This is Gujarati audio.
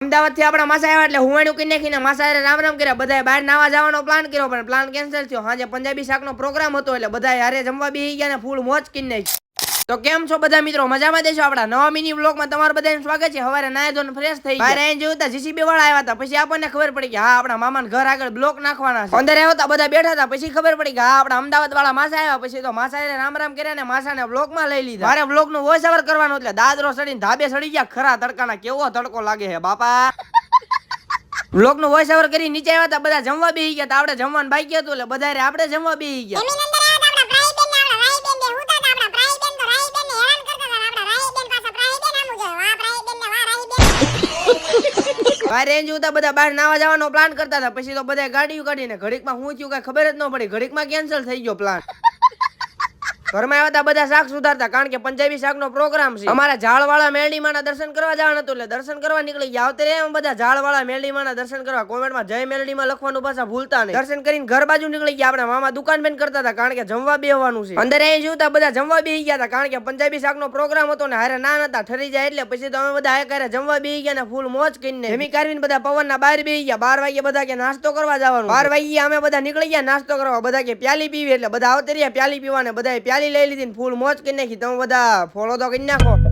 અમદાવાદ થી આપણા માસા આવ્યા એટલે હુવાણું કરી નાખીને માસા રામ રામ કર્યા. બધા બહાર નાવા જવાનો પ્લાન કર્યો પણ પ્લાન કેન્સલ થયો. હાજે પંજાબી શાકનો પ્રોગ્રામ હતો એટલે બધા હારે જમવા બેસી ગયા ને ફૂલ મોજ કરી નાખી. તો કેમ છો બધા મિત્રો, મજામાં દેશો? આપડા નવા મિની વ્લોગમાં તમારું બધાનું સ્વાગત છે. હવારે નાય ધોઈને ફ્રેશ થઈ ગયા. બહાર આવીને જોયું તા જીસીબી વાળા આવ્યા હતા. પછી આપણને ખબર પડી કે હા આપણા મામાના ઘર આગળ બ્લોક નાખવાના છે. અંદર આવ્યા હતા, બધા બેઠા હતા. પછી ખબર પડી કે હા આપણા અમદાવાદ વાળા માસા આવ્યા. પછી તો માસાએ રામ રામ કર્યા ને માસાને બ્લોકમાં લઈ લીધા. મારે બ્લોકનું વોઇસ ઓવર કરવાનું એટલે દાદરો સડીને ધાબે સડી ગયા. ખરા તડકાના કેવો તડકો લાગે છે બાપા. વ્લોગ નું વોઇસ ઓવર કરી નીચે આવ્યા હતા. બધા જમવા બેસી ગયા. આપણે જમવાનું બાકી હતું એટલે બધા આપણે જમવા બેસી ગયા. બધા બહાર નાવા જવાનો પ્લાન કરતા હતા. પછી તો બધા ગાડીઓ કાઢીને ઘડીકમાં હું થયું કઈ ખબર જ ન પડી. ઘડીકમાં કેન્સલ થઈ ગયો પ્લાન. ઘરમાં આવ્યા હતા બધા શાક સુધારતા, કારણ કે પંજાબી શાકનો પ્રોગ્રામ છે. અમારા ઝાડવાળા મેરડીમાના દર્શન કરવા જવાનું હતું એટલે દર્શન કરવા નીકળી ગયા. આવતે એમ બધા ઝાડવાળા મેરડીમાના દર્શન કરવા. કોમેન્ટમાં જય મેરડીમાં લખવાનું પાછા ભૂલતા નહીં. દર્શન કરીને ઘર બાજુ નીકળી ગયા. આપણા મામા દુકાન બંધ કરતા હતા કારણ કે જમવા બેહવાનું છે. અંદર અહીં જોતા બધા જમવા બેસી ગયા હતા કારણ કે પંજાબી શાકનો પ્રોગ્રામ હતો ને હારે ના નતા ઠરી જાય એટલે પછી તો અમે બધા આયકારે જમવા બેસી ગયા ને ફૂલ મોજ કરીને જમી કાઢીને બધા પવનના બહાર બેસી ગયા. 12 વાગે બધા કે નાસ્તો કરવા જવાનું. 12 વાગે અમે બધા નીકળી ગયા નાસ્તો કરવા. બધા કે પ્યાલી પીવી એટલે બધા આવતે રહ્યા પ્યાલી પીવા ને બધા પ્યાલી લઈ લીધી ફૂલ મોજ કરી નાખી. તમે બધા ફોલો તો કરી નાખો.